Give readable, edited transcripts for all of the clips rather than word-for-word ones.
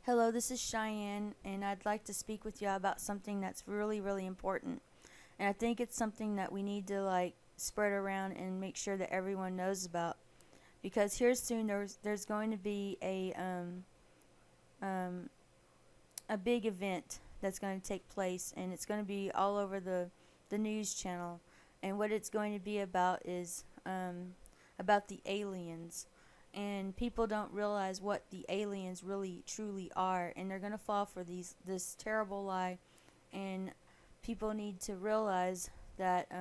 Hello, this is Cheyenne, and I'd like to speak with you about something that's really, really important. And I think it's something that we need to spread around and make sure that everyone knows about. Because here soon there's going to be um, a big event that's going to take place, and it's going to be all over the news channel. And what it's going to be about is about the aliens. And people don't realize what the aliens really truly are, and they're going to fall for this terrible lie. And people need to realize that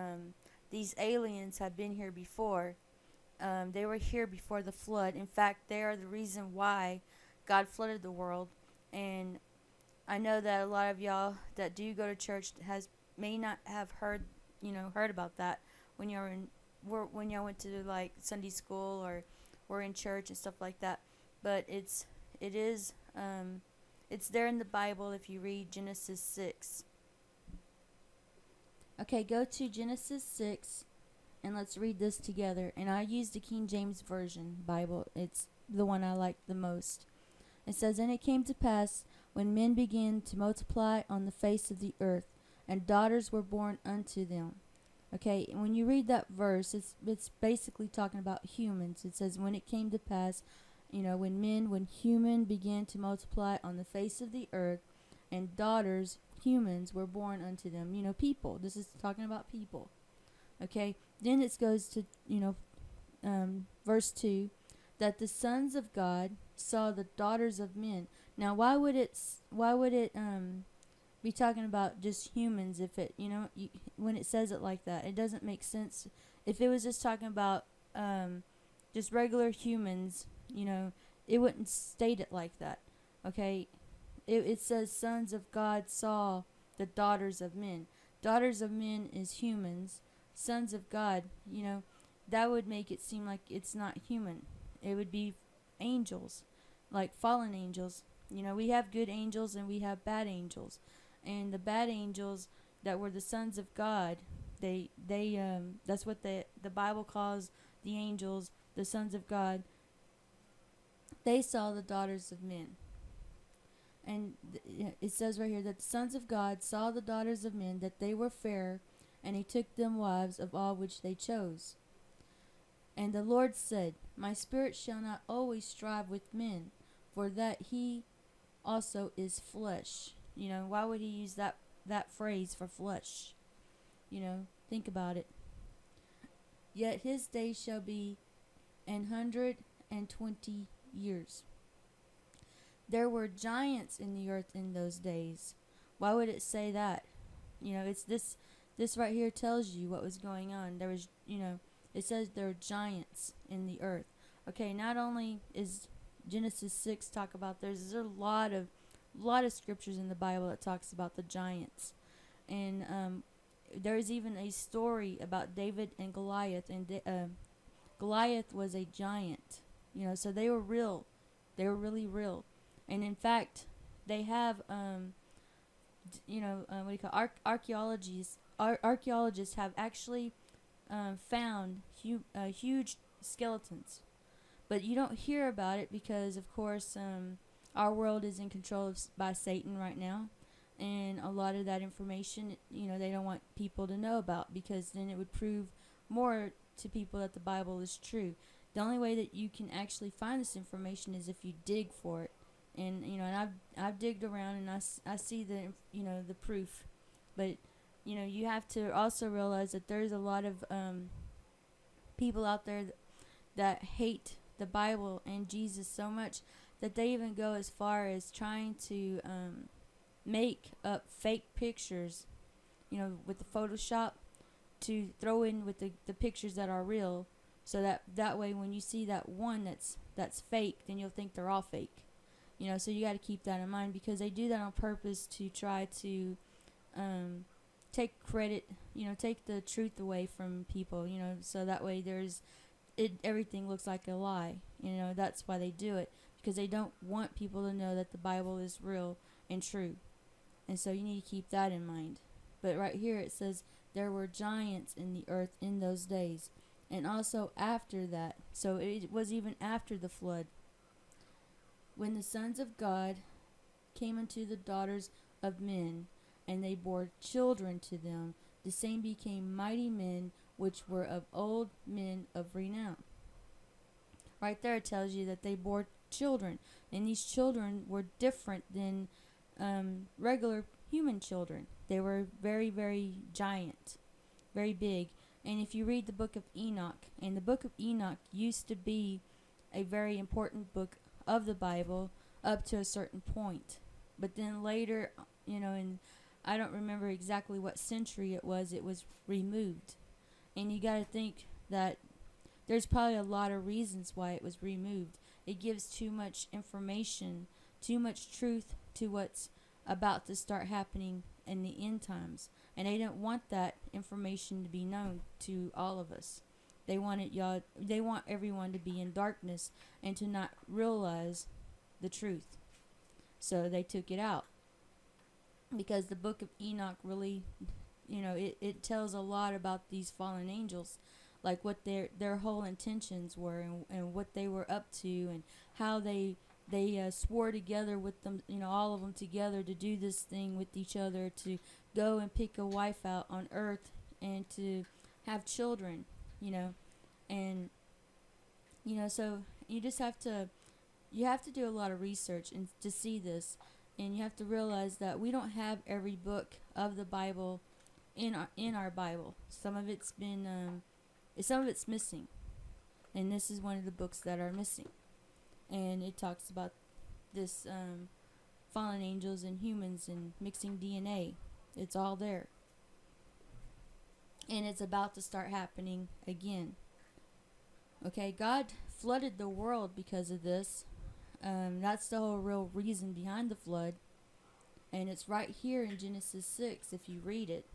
these aliens have been here before. They were here before the flood. In fact, they are the reason why God flooded the world. And I know that a lot of y'all that do go to church has may not have heard about that when you're in when y'all went to Sunday school or were in church and stuff like that. But it is it's there in the Bible if you read Genesis 6. Okay, go to Genesis 6 and let's read this together. And I use the King James Version Bible. It's the one I like the most. It says, "And it came to pass, when men began to multiply on the face of the earth, and daughters were born unto them." Okay, and when you read that verse, it's basically talking about humans. It says, "When it came to pass, when human began to multiply on the face of the earth, and daughters, humans, were born unto them." People. This is talking about people. Okay, then it goes to verse 2, that the sons of God saw the daughters of men. Now, why would it be talking about just humans if when it says it like that? It doesn't make sense. If it was just talking about just regular humans, it wouldn't state it like that. Okay? It says sons of God saw the daughters of men. Daughters of men is humans. Sons of God, that would make it seem like it's not human. It would be angels, like fallen angels. We have good angels and we have bad angels. And the bad angels that were the sons of God, they that's what the Bible calls the angels, the sons of God. They saw the daughters of men. And it says right here that the sons of God saw the daughters of men, that they were fair, and he took them wives of all which they chose. And the Lord said, My spirit shall not always strive with men, for that he also is flesh. Why would he use that phrase for flesh? Think about it. Yet his days shall be 120 years. There were giants in the earth in those days. Why would it say that? It's this right here tells you what was going on. There was, it says there are giants in the earth. Okay, not only is Genesis 6 talk about there's a lot of scriptures in the Bible that talks about the giants. And there's even a story about David and Goliath, and Goliath was a giant. So they were real. They were really real. And in fact, they have what do you call archaeologists have actually found huge skeletons, but you don't hear about it because, of course, our world is in control by Satan right now, and a lot of that information, they don't want people to know about, because then it would prove more to people that the Bible is true. The only way that you can actually find this information is if you dig for it. And I've digged around, and I see the proof. But you have to also realize that there's a lot of people out there that hate the Bible and Jesus so much that they even go as far as trying to make up fake pictures, with the Photoshop, to throw in with the pictures that are real, so that way when you see that one that's fake, then you'll think they're all fake. So you got to keep that in mind, because they do that on purpose to try to take credit, take the truth away from people, so that way everything looks like a lie. That's why they do it, because they don't want people to know that the Bible is real and true. And so you need to keep that in mind. But right here it says there were giants in the earth in those days, and also after that. So it was even after the flood, when the sons of God came unto the daughters of men, and they bore children to them. The same became mighty men, which were of old, men of renown. Right there it tells you that they bore children, and these children were different than regular human children. They were very, very giant, very big. And if you read the book of Enoch, and the book of Enoch used to be a very important book of the Bible up to a certain point. But then later, and I don't remember exactly what century it was removed. And you got to think that there's probably a lot of reasons why it was removed. It gives too much information, too much truth to what's about to start happening in the end times. And they didn't want that information to be known to all of us. They want everyone to be in darkness and to not realize the truth. So they took it out. Because the book of Enoch really, it tells a lot about these fallen angels, like what their whole intentions were, and what they were up to, and how they swore together with them, all of them together, to do this thing with each other, to go and pick a wife out on earth and to have children, and so you just have to do a lot of research and to see this. And you have to realize that we don't have every book of the Bible in our Bible. Some of it's missing, and this is one of the books that are missing. And it talks about this fallen angels and humans and mixing DNA. It's all there, and it's about to start happening again. Okay, God flooded the world because of this. That's the whole real reason behind the flood. And it's right here in Genesis 6 if you read it.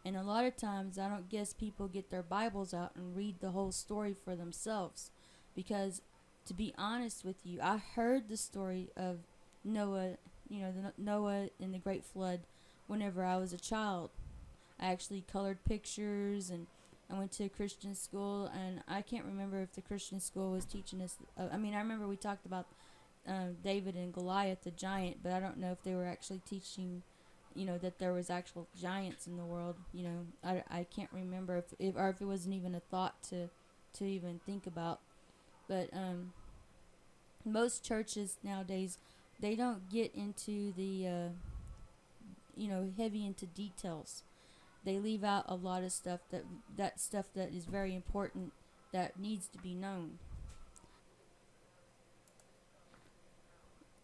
And a lot of times I don't guess people get their Bibles out and read the whole story for themselves. Because to be honest with you, I heard the story of Noah, Noah and the Great Flood whenever I was a child. I actually colored pictures, and I went to a Christian school, and I can't remember if the Christian school was teaching us. I remember we talked about David and Goliath, the giant, but I don't know if they were actually teaching, that there was actual giants in the world. I can't remember if it wasn't even a thought to even think about. But most churches nowadays, they don't get into the heavy into details. They leave out a lot of stuff that is very important, that needs to be known.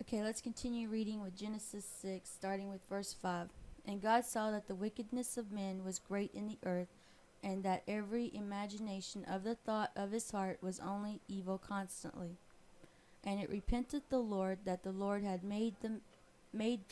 Okay, let's continue reading with Genesis 6, starting with verse 5. And God saw that the wickedness of men was great in the earth, and that every imagination of the thought of his heart was only evil constantly. And it repented the Lord that the Lord had made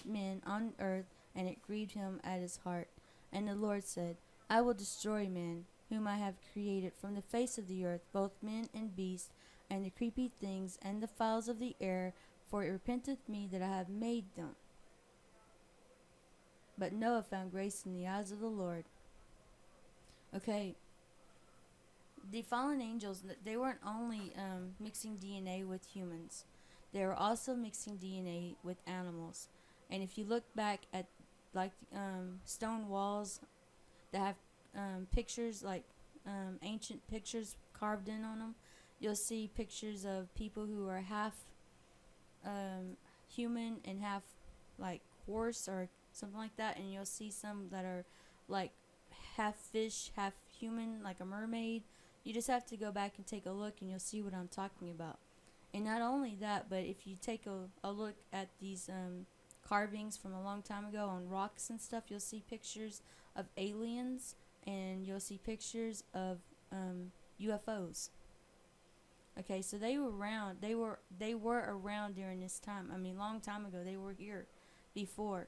men on earth, and it grieved him at his heart. And the Lord said, I will destroy man, whom I have created from the face of the earth, both men and beasts, and the creepy things, and the fowls of the air, for it repenteth me that I have made them. But Noah found grace in the eyes of the Lord. Okay, the fallen angels, they weren't only mixing DNA with humans. They were also mixing DNA with animals. And if you look back at stone walls that have pictures, ancient pictures carved in on them, you'll see pictures of people who are half human and half horse or something like that, and you'll see some that are half fish, half human, like a mermaid. You just have to go back and take a look, and you'll see what I'm talking about. And not only that, but if you take a look at these carvings from a long time ago on rocks and stuff, you'll see pictures of aliens, and you'll see pictures of UFO'S. Okay, so they were around. They were around during this time. Long time ago. They were here before.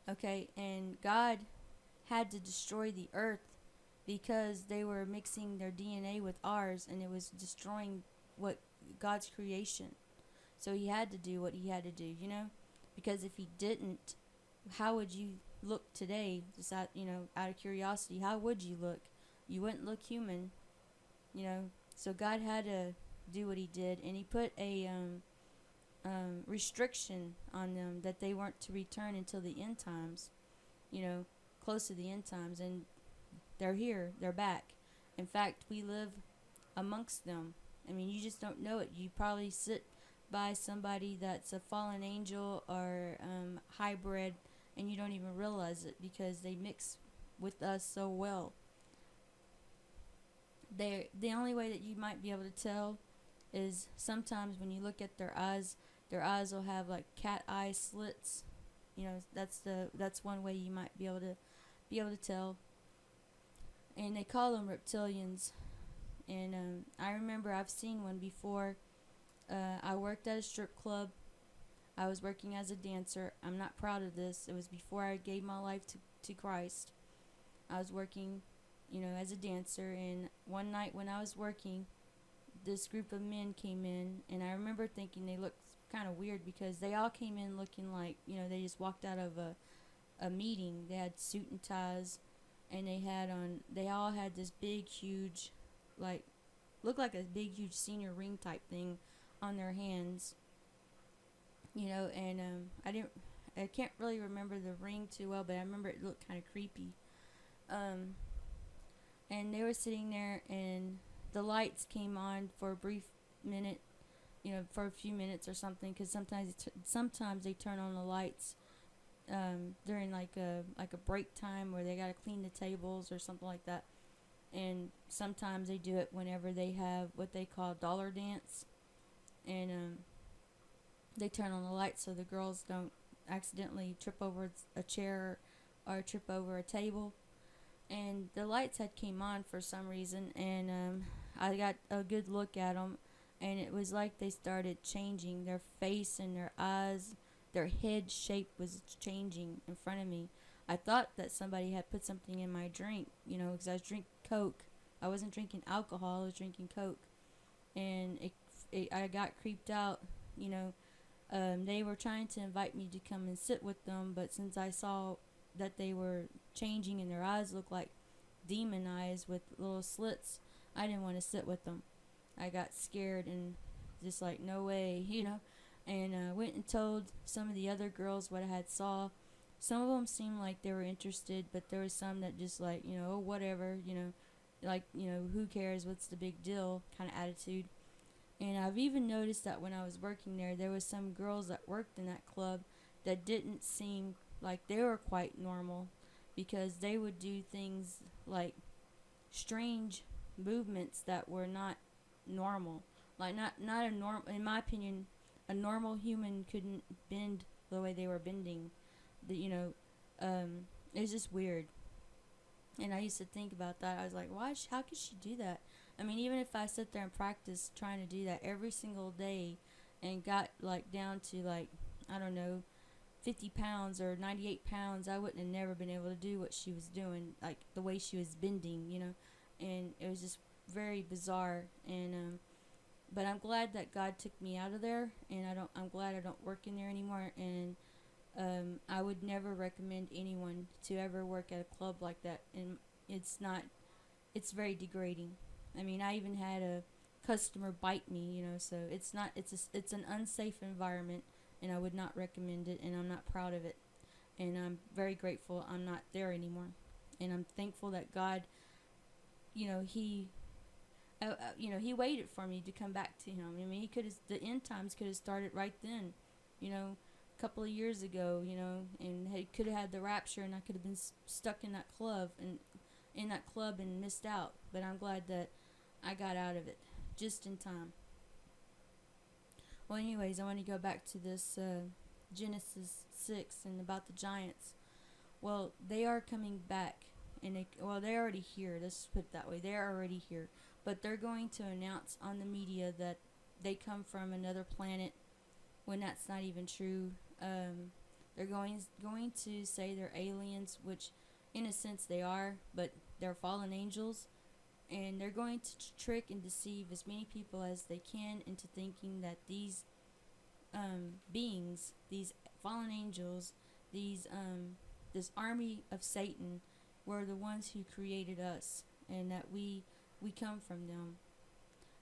Okay, and God had to destroy the earth because they were mixing their DNA with ours, and it was destroying God's creation. So he had to do what he had to do, because if he didn't, how would you look today? Just out of curiosity, how would you look? You wouldn't look human, So God had to do what he did, and he put a restriction on them that they weren't to return until the end times, you know, close to the end times. And they're here, they're back. In fact, we live amongst them. I mean, you just don't know it. You probably sit by somebody that's a fallen angel or hybrid, and you don't even realize it because they mix with us so well. The only way that you might be able to tell is sometimes when you look at their eyes will have like cat eye slits. You know, that's one way you might be able to tell. And they call them reptilians. And I remember I've seen one before. I worked at a strip club. I was working as a dancer. I'm not proud of this. It was before I gave my life to Christ. I was working, you know, as a dancer. And one night when I was working, this group of men came in. And I remember thinking they looked kind of weird because they all came in looking like, you know, they just walked out of a meeting. They had suit and ties. And they all had this big, huge, like, looked like a big, huge senior ring type thing on their hands, you know. And I can't really remember the ring too well, but I remember it looked kind of creepy. And they were sitting there, and the lights came on for a brief minute, you know, for a few minutes or something, because sometimes they turn on the lights during like a break time where they gotta clean the tables or something like that. And sometimes they do it whenever they have what they call dollar dance, and they turn on the lights so the girls don't accidentally trip over a chair or trip over a table. And the lights had came on for some reason, and I got a good look at them, and it was like they started changing. Their face and their eyes, their head shape was changing in front of me. I thought that somebody had put something in my drink, you know, because I was drinking Coke. I wasn't drinking alcohol, I was drinking Coke. And I got creeped out, you know. They were trying to invite me to come and sit with them, but since I saw that they were changing and their eyes looked like demon eyes with little slits, I didn't want to sit with them. I got scared and just like, no way, you know. And went and told some of the other girls what I had saw. Some of them seemed like they were interested, but there was some that just like, you know, oh, whatever, you know, like, you know, who cares, what's the big deal kind of attitude. And I've even noticed that when I was working there was some girls that worked in that club that didn't seem like they were quite normal, because they would do things like strange movements that were not normal. Like not a normal, in my opinion, a normal human couldn't bend the way they were bending. You know, it was just weird. And I used to think about that. I was like, why? How could she do that? I mean, even if I sit there and practice trying to do that every single day, and got like down to like, I don't know, 50 pounds or 98 pounds, I wouldn't have never been able to do what she was doing, like the way she was bending, you know. And it was just very bizarre. And but I'm glad that God took me out of there, and I'm glad I don't work in there anymore. And I would never recommend anyone to ever work at a club like that. And it's very degrading. I mean, I even had a customer bite me, you know, so it's an unsafe environment, and I would not recommend it, and I'm not proud of it. And I'm very grateful I'm not there anymore. And I'm thankful that God, you know, He waited for me to come back to Him. I mean, the end times could have started right then, you know, a couple of years ago, you know, and he could have had the rapture, and I could have been stuck in that club and missed out. But I'm glad that I got out of it just in time. Well, anyways, I want to go back to this Genesis 6 and about the giants. Well, they are coming back, and they're already here. Let's put it that way. They're already here, but they're going to announce on the media that they come from another planet, when that's not even true. They're going to say they're aliens, which in a sense they are, but they're fallen angels. And they're going to trick and deceive as many people as they can into thinking that these beings, these fallen angels, this army of Satan, were the ones who created us, and that we come from them.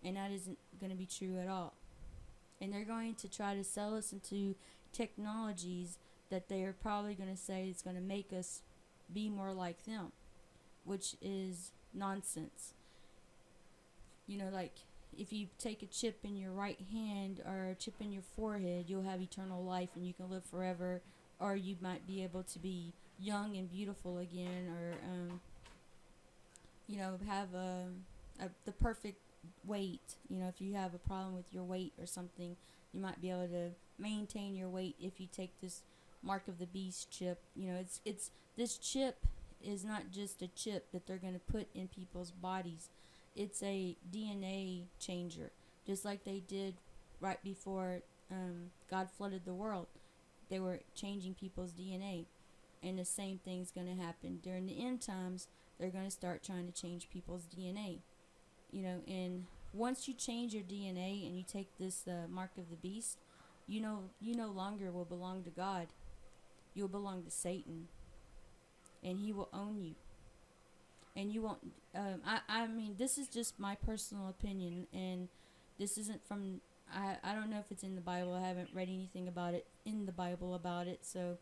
And that isn't going to be true at all. And they're going to try to sell us into technologies that they are probably going to say is going to make us be more like them, which is nonsense. Like if you take a chip in your right hand or a chip in your forehead, you'll have eternal life and you can live forever, or you might be able to be young and beautiful again, or have the perfect weight. If you have a problem with your weight or something, you might be able to maintain your weight if you take this mark of the beast chip. It's this chip is not just a chip that they're going to put in people's bodies. It's a DNA changer, just like they did right before God flooded the world. They were changing people's DNA, and the same thing's going to happen during the end times. They're going to start trying to change people's DNA. And once you change your DNA and you take this mark of the beast, you no longer will belong to God. You'll belong to Satan, and he will own you. And you won't. I mean, this is just my personal opinion, and this isn't from. I don't know if it's in the Bible. I haven't read anything about it in the Bible about it, so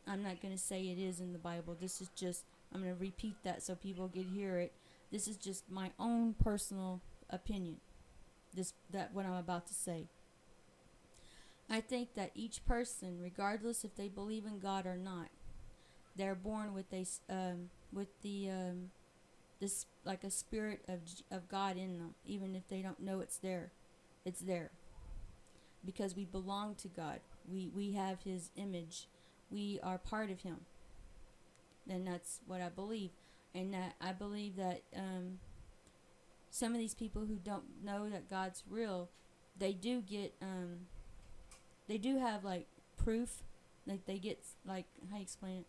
I'm not going to say it is in the Bible. This is just. I'm going to repeat that so people can hear it. This is just my own personal opinion. That what I'm about to say. I think that each person, regardless if they believe in God or not, they're born with this like a spirit of God in them, even if they don't know it's there. It's there because we belong to God. We have His image. We are part of Him, and that's what I believe. And that I believe that some of these people who don't know that God's real, they do have like proof, like they get like how you explain it.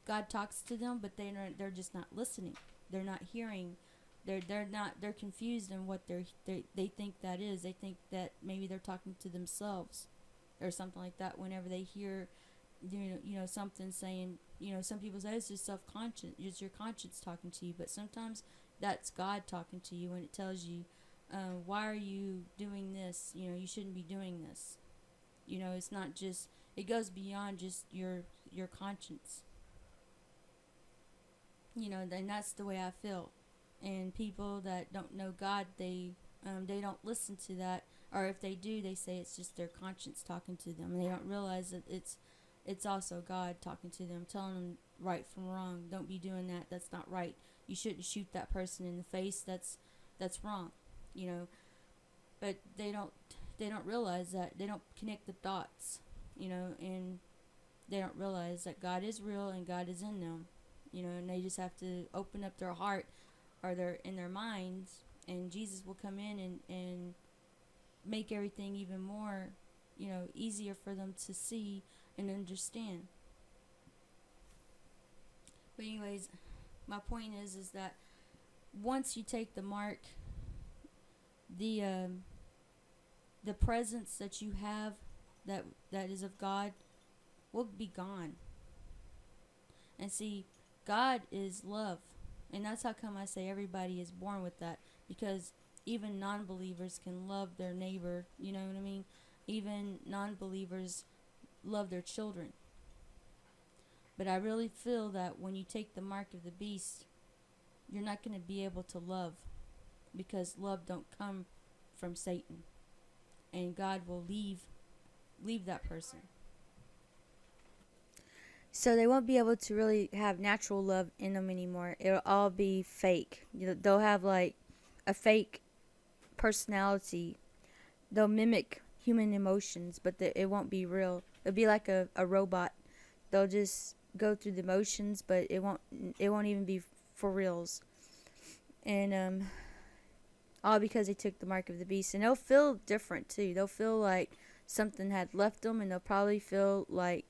God talks to them, but they're just not listening. They're not hearing. They're confused in what they think that is. They think that maybe they're talking to themselves or something like that. Whenever they hear, something saying, some people say it's just self-conscious, it's your conscience talking to you, but sometimes that's God talking to you when it tells you, why are you doing this? You shouldn't be doing this. It's not just, it goes beyond just your conscience. And that's the way I feel. And people that don't know God, they don't listen to that, or if they do, they say it's just their conscience talking to them, and they don't realize that it's also God talking to them, telling them right from wrong. Don't be doing that. That's not right. You shouldn't shoot that person in the face. That's wrong. But they don't realize that. They don't connect the dots. And they don't realize that God is real and God is in them. And they just have to open up their heart or their minds, and Jesus will come in and make everything even more, easier for them to see and understand. But anyways, my point is that once you take the mark, the presence that you have that is of God will be gone. And see, God is love. And that's how come I say everybody is born with that. Because even non-believers can love their neighbor. You know what I mean? Even non-believers love their children. But I really feel that when you take the mark of the beast, you're not going to be able to love. Because love don't come from Satan. And God will leave that person. So they won't be able to really have natural love in them anymore. It'll all be fake. They'll have like a fake personality. They'll mimic human emotions, but it won't be real. It'll be like a robot. They'll just go through the motions, but it won't even be for reals. And all because they took the mark of the beast. And they'll feel different too. They'll feel like something had left them, and they'll probably feel like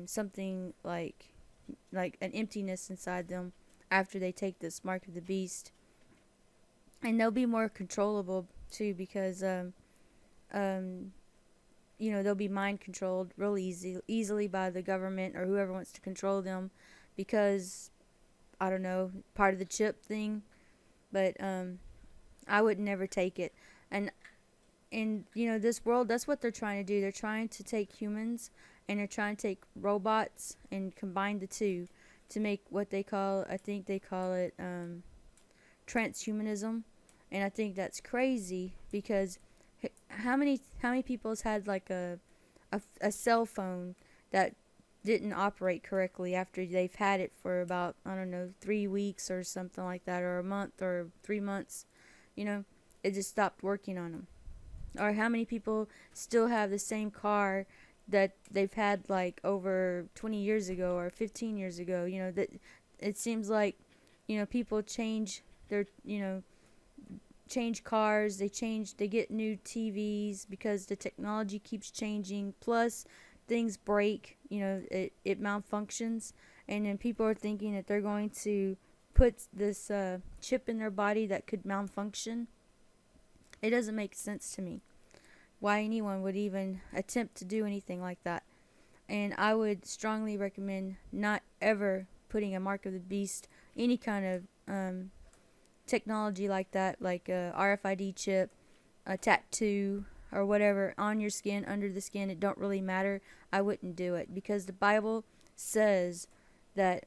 something like an emptiness inside them after they take this mark of the beast. And they'll be more controllable too, because they'll be mind controlled real easily by the government or whoever wants to control them, because I don't know, part of the chip thing. But I would never take it. And in this world, that's what they're trying to do. They're trying to take humans and they're trying to take robots and combine the two to make what they call, I think they call it transhumanism. And I think that's crazy because how many people's had like a cell phone that didn't operate correctly after they've had it for about, I don't know, 3 weeks or something like that, or a month or 3 months. It just stopped working on them. Or how many people still have the same car that they've had like over 20 years ago or 15 years ago. That it seems like people change their change cars, they get new TVs because the technology keeps changing, plus things break, it malfunctions, and then people are thinking that they're going to put this chip in their body that could malfunction. It doesn't make sense to me why anyone would even attempt to do anything like that. And I would strongly recommend not ever putting a mark of the beast, any kind of technology like that, like a RFID chip, a tattoo, or whatever on your skin, under the skin. It don't really matter. I wouldn't do it because the Bible says that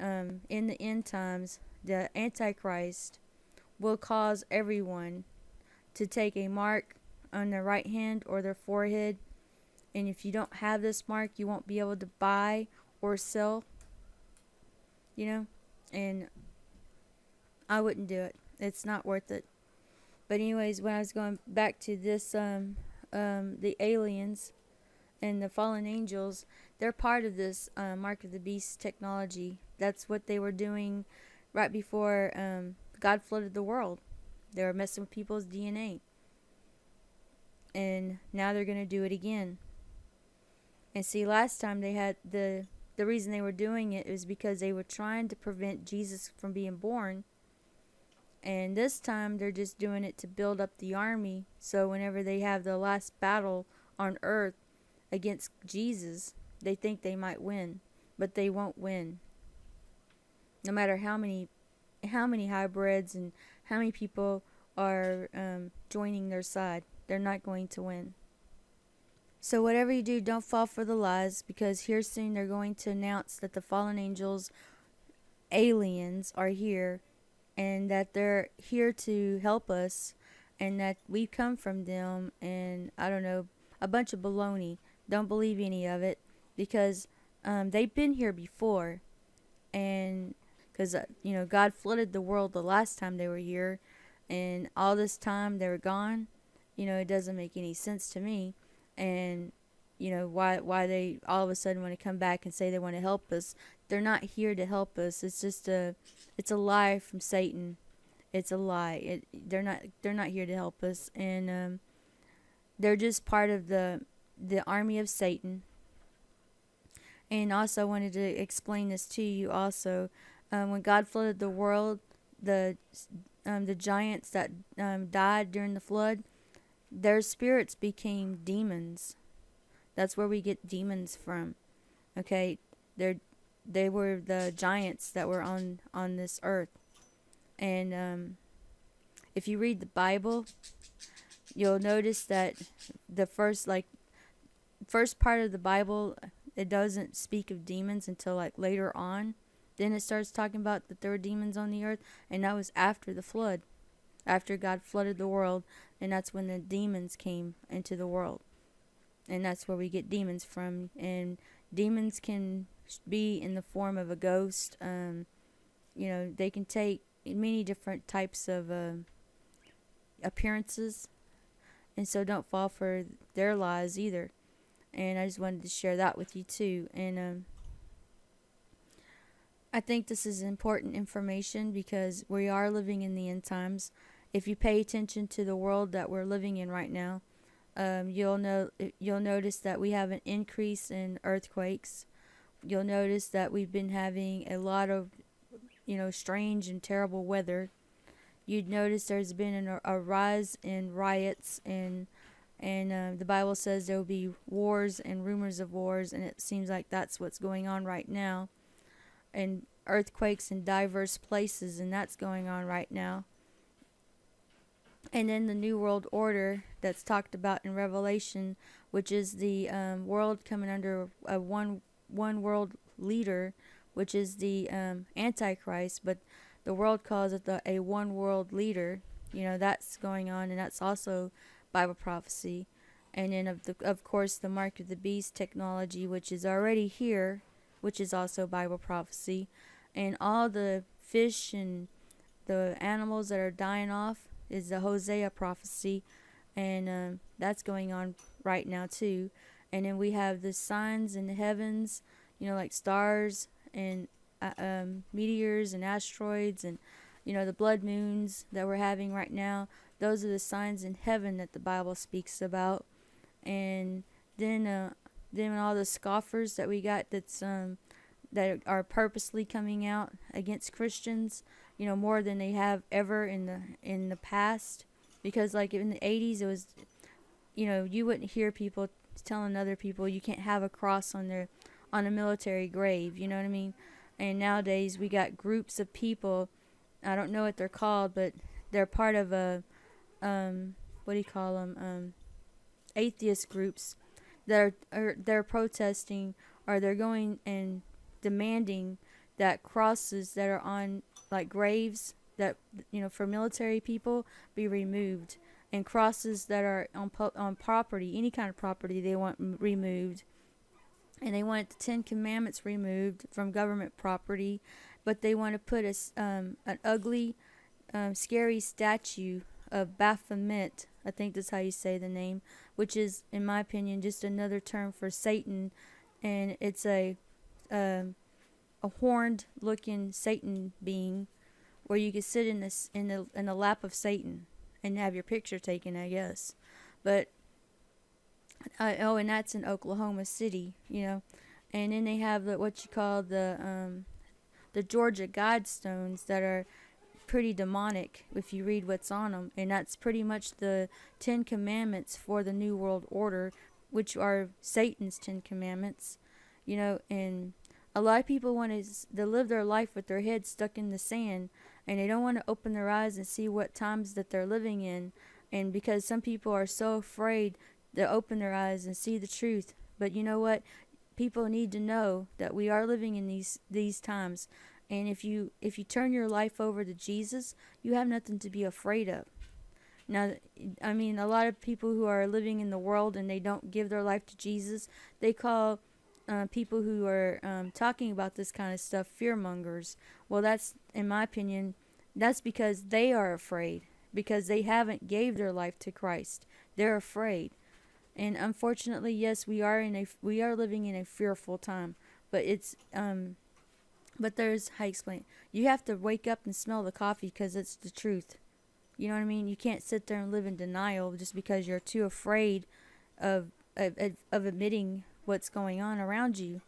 in the end times, the Antichrist will cause everyone to take a mark on their right hand or their forehead. And if you don't have this mark, you won't be able to buy or sell. And I wouldn't do it. It's not worth it. But anyways, when I was going back to this, the aliens and the fallen angels, they're part of this Mark of the Beast technology. That's what they were doing right before God flooded the world. They were messing with people's DNA. And now they're going to do it again. And see, last time they had the reason they were doing it is because they were trying to prevent Jesus from being born. And this time they're just doing it to build up the army. So whenever they have the last battle on earth against Jesus, they think they might win. But they won't win. No matter how many hybrids and how many people are joining their side, they're not going to win. So whatever you do, don't fall for the lies, because here soon they're going to announce that the fallen angels, aliens, are here, and that they're here to help us, and that we come from them, and I don't know, a bunch of baloney. Don't believe any of it, because they've been here before, and because God flooded the world the last time they were here, and all this time they were gone. It doesn't make any sense to me. And why they all of a sudden want to come back and say they want to help us. They're not here to help us. It's just it's a lie from Satan. It's a lie. They're not here to help us, and they're just part of the army of Satan. And also I wanted to explain this to you also. When God flooded the world, the giants that died during the flood, their spirits became demons. That's where we get demons from. Okay, they were the giants that were on this earth. And if you read the Bible, you'll notice that the first part of the Bible, it doesn't speak of demons until like later on. Then it starts talking about that there were demons on the earth, and that was after the flood, after God flooded the world, and that's when the demons came into the world. And that's where we get demons from. And demons can be in the form of a ghost. They can take many different types of appearances. And so don't fall for their lies either. And I just wanted to share that with you too. And I think this is important information because we are living in the end times. If you pay attention to the world that we're living in right now, you'll notice that we have an increase in earthquakes. You'll notice that we've been having a lot of, strange and terrible weather. You'd notice there's been a rise in riots, and the Bible says there will be wars and rumors of wars, and it seems like that's what's going on right now. And earthquakes in diverse places, and that's going on right now. And then the New World Order that's talked about in Revelation, which is the world coming under a one world leader, which is the Antichrist, but the world calls it a one world leader. That's going on, and that's also Bible prophecy. And then of course the mark of the beast technology, which is already here, which is also Bible prophecy. And all the fish and the animals that are dying off is the Hosea prophecy, and that's going on right now too. And then we have the signs in the heavens, like stars and meteors and asteroids, and the blood moons that we're having right now. Those are the signs in heaven that the Bible speaks about. And then all the scoffers that we got that are purposely coming out against Christians, more than they have ever in the past. Because like in the 80s, it was, you wouldn't hear people telling other people you can't have a cross on a military grave. You know what I mean? And nowadays we got groups of people. I don't know what they're called, but they're part of a what do you call them? Atheist groups that they're protesting, or they're going and demanding that crosses that are on like graves that for military people be removed, and crosses that are on property, any kind of property, they want removed. And they want the 10 Commandments removed from government property, but they want to put an ugly, scary statue of Baphomet, I think that's how you say the name, which is, in my opinion, just another term for Satan, and it's a horned-looking Satan being, where you could sit in the lap of Satan and have your picture taken, I guess. But and that's in Oklahoma City, And then they have what you call the Georgia Guidestones that are pretty demonic if you read what's on them, and that's pretty much the 10 Commandments for the New World Order, which are Satan's 10 Commandments, And a lot of people want to live their life with their head stuck in the sand, and they don't want to open their eyes and see what times that they're living in. And because some people are so afraid to open their eyes and see the truth. But you know what? People need to know that we are living in these times. And if you turn your life over to Jesus, you have nothing to be afraid of. Now, I mean, a lot of people who are living in the world and they don't give their life to Jesus, they call people who are talking about this kind of stuff fearmongers. Well, that's, in my opinion, that's because they are afraid, because they haven't gave their life to Christ. They're afraid. And unfortunately, yes, we are living in a fearful time. But it's but there's, how you explain it? You have to wake up and smell the coffee because it's the truth. You know what I mean? You can't sit there and live in denial just because you're too afraid of admitting what's going on around you.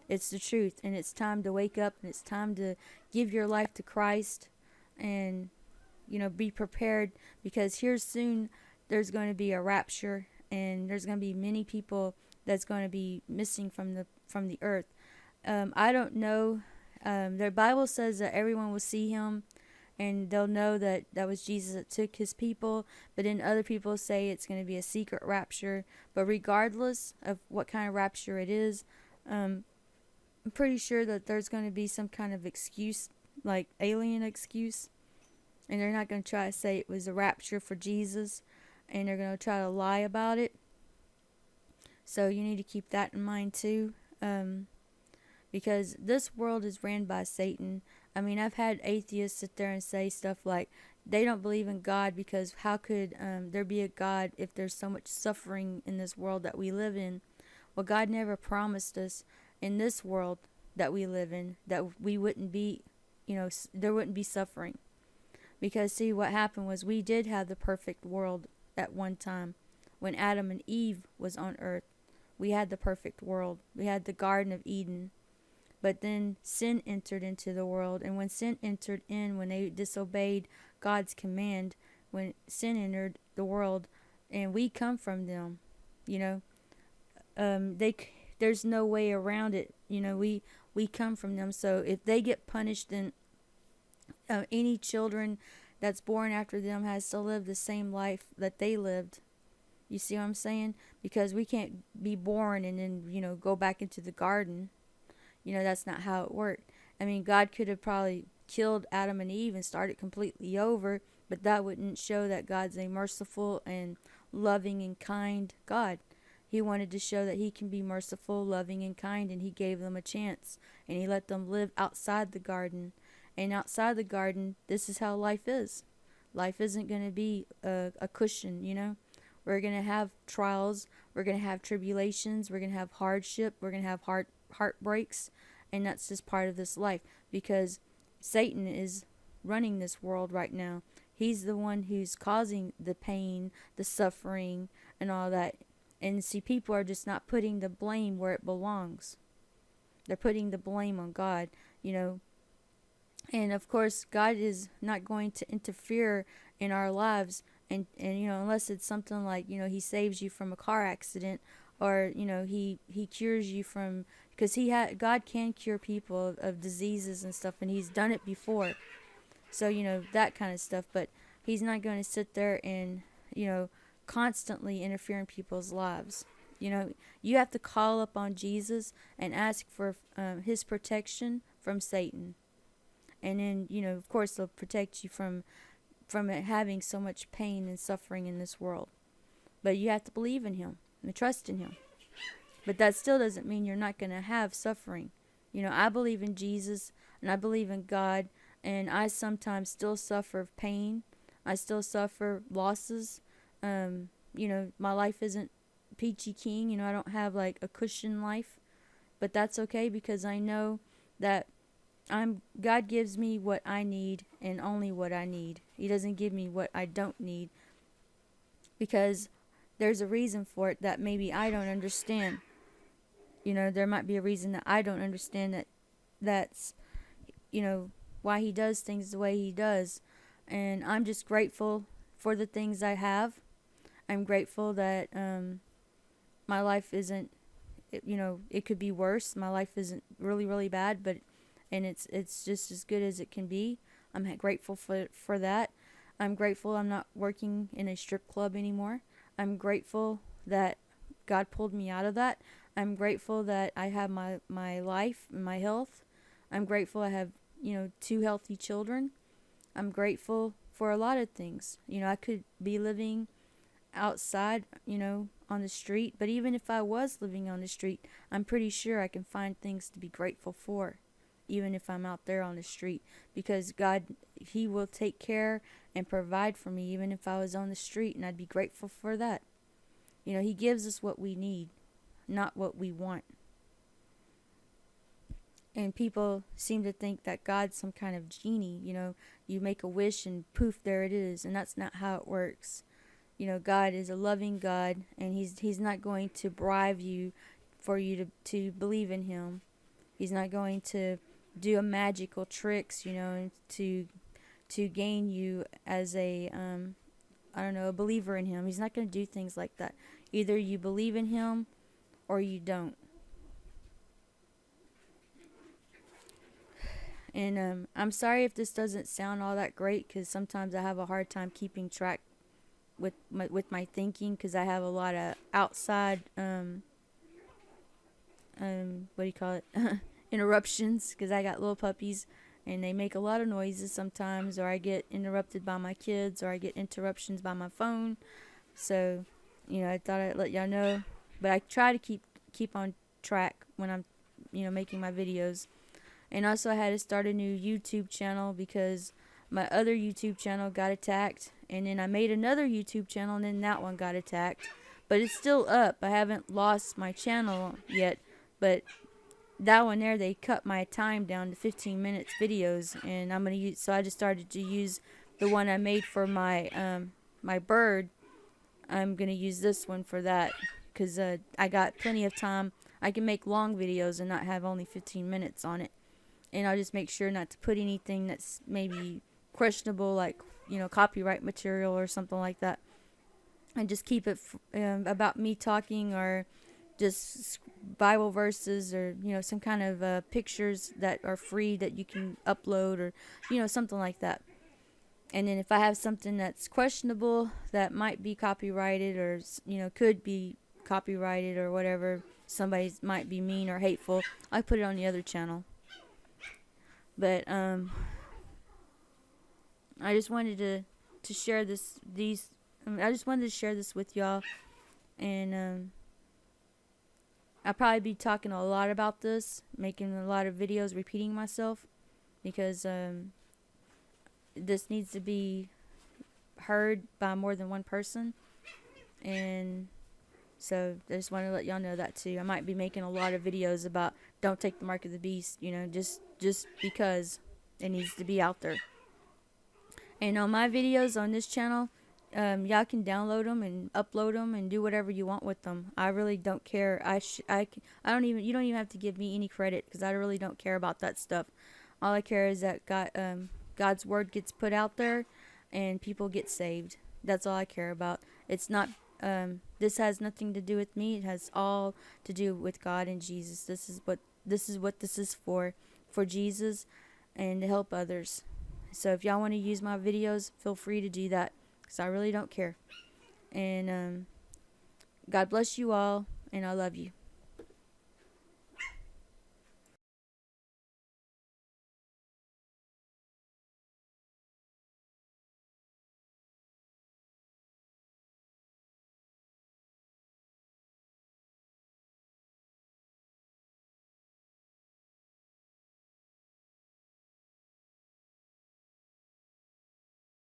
It's the truth, and it's time to wake up, and it's time to give your life to Christ, and be prepared, because here soon there's going to be a rapture, and there's going to be many people that's going to be missing from the earth. I don't know. The Bible says that everyone will see him, and they'll know that was Jesus that took his people. But then other people say it's going to be a secret rapture. But regardless of what kind of rapture it is, I'm pretty sure that there's going to be some kind of excuse, like alien excuse. And they're not going to try to say it was a rapture for Jesus, and they're going to try to lie about it. So you need to keep that in mind too. Because this world is ran by Satan. I mean, I've had atheists sit there and say stuff like they don't believe in God because how could there be a God if there's so much suffering in this world that we live in? Well, God never promised us in this world that we live in that we wouldn't be, there wouldn't be suffering. Because see, what happened was we did have the perfect world at one time. When Adam and Eve was on earth, we had the perfect world. We had the Garden of Eden. But then sin entered into the world, and when sin entered in, when they disobeyed God's command, when sin entered the world, and we come from them, there's no way around it. We come from them. So if they get punished, then any children that's born after them has to live the same life that they lived. You see what I'm saying? Because we can't be born and then, go back into the garden. That's not how it worked. I mean, God could have probably killed Adam and Eve and started completely over, but that wouldn't show that God's a merciful and loving and kind God. He wanted to show that he can be merciful, loving, and kind, and he gave them a chance. And he let them live outside the garden. And outside the garden, this is how life is. Life isn't going to be a cushion, We're going to have trials. We're going to have tribulations. We're going to have hardship. We're going to have heartbreaks. And that's just part of this life. Because Satan is running this world right now. He's the one who's causing the pain, the suffering, and all that. And see, people are just not putting the blame where it belongs. They're putting the blame on God, And of course, God is not going to interfere in our lives. And unless it's something like, he saves you from a car accident, or, he cures you from, because God can cure people of diseases and stuff, and he's done it before. So, that kind of stuff. But he's not going to sit there and, constantly interfere in people's lives. You have to call up on Jesus and ask for his protection from Satan. And then, of course, he'll protect you from it having so much pain and suffering in this world. But you have to believe in him and trust in him. But that still doesn't mean you're not going to have suffering. I believe in Jesus and I believe in God, and I sometimes still suffer pain. I still suffer losses. My life isn't peachy keen. I don't have like a cushion life. But that's okay, because I know that God gives me what I need and only what I need. He doesn't give me what I don't need, because there's a reason for it that maybe I don't understand. There might be a reason that I don't understand that's why he does things the way he does. And I'm just grateful for the things I have. I'm grateful that my life isn't, it could be worse. My life isn't really, really bad, and it's just as good as it can be. I'm grateful for that. I'm grateful I'm not working in a strip club anymore. I'm grateful that God pulled me out of that. I'm grateful that I have my life and my health. I'm grateful I have, 2 healthy children. I'm grateful for a lot of things. I could be living outside, on the street. But even if I was living on the street, I'm pretty sure I can find things to be grateful for, even if I'm out there on the street. Because God, he will take care and provide for me even if I was on the street, and I'd be grateful for that. He gives us what we need, not what we want. And people seem to think that God's some kind of genie. You make a wish and poof, there it is. And that's not how it works. God is a loving God, and he's not going to bribe you for you to believe in him. He's not going to do a magical tricks, to gain you as a a believer in him. He's not going to do things like that. Either you believe in him or you don't. And I'm sorry if this doesn't sound all that great, because sometimes I have a hard time keeping track with my thinking, because I have a lot of outside interruptions, because I got little puppies and they make a lot of noises sometimes, or I get interrupted by my kids, or I get interruptions by my phone. So I thought I'd let y'all know, but I try to keep on track when I'm making my videos. And also, I had to start a new YouTube channel because my other YouTube channel got attacked. And then I made another YouTube channel, and then that one got attacked. But it's still up. I haven't lost my channel yet. But that one there, they cut my time down to 15 minutes videos. And I'm going to use, so I just started to use the one I made for my my bird. I'm going to use this one for that, because I got plenty of time. I can make long videos and not have only 15 minutes on it. And I'll just make sure not to put anything that's maybe questionable, like, copyright material or something like that. And just keep it about me talking, or just Bible verses, or, some kind of pictures that are free that you can upload, or, something like that. And then if I have something that's questionable that might be copyrighted, or could be copyrighted or whatever, somebody might be mean or hateful, I put it on the other channel. But I just wanted to share I just wanted to share this with y'all. And I'll probably be talking a lot about this, making a lot of videos repeating myself, because this needs to be heard by more than one person. And so I just want to let y'all know that too. I might be making a lot of videos about don't take the mark of the beast, just because it needs to be out there. And on my videos on this channel, y'all can download them and upload them and do whatever you want with them. I really don't care. You don't even have to give me any credit, because I really don't care about that stuff. All I care is that God's word gets put out there and people get saved. That's all I care about. It's not, this has nothing to do with me. It has all to do with God and Jesus. This is what this is for Jesus and to help others. So if y'all want to use my videos, feel free to do that, because I really don't care. And God bless you all, and I love you.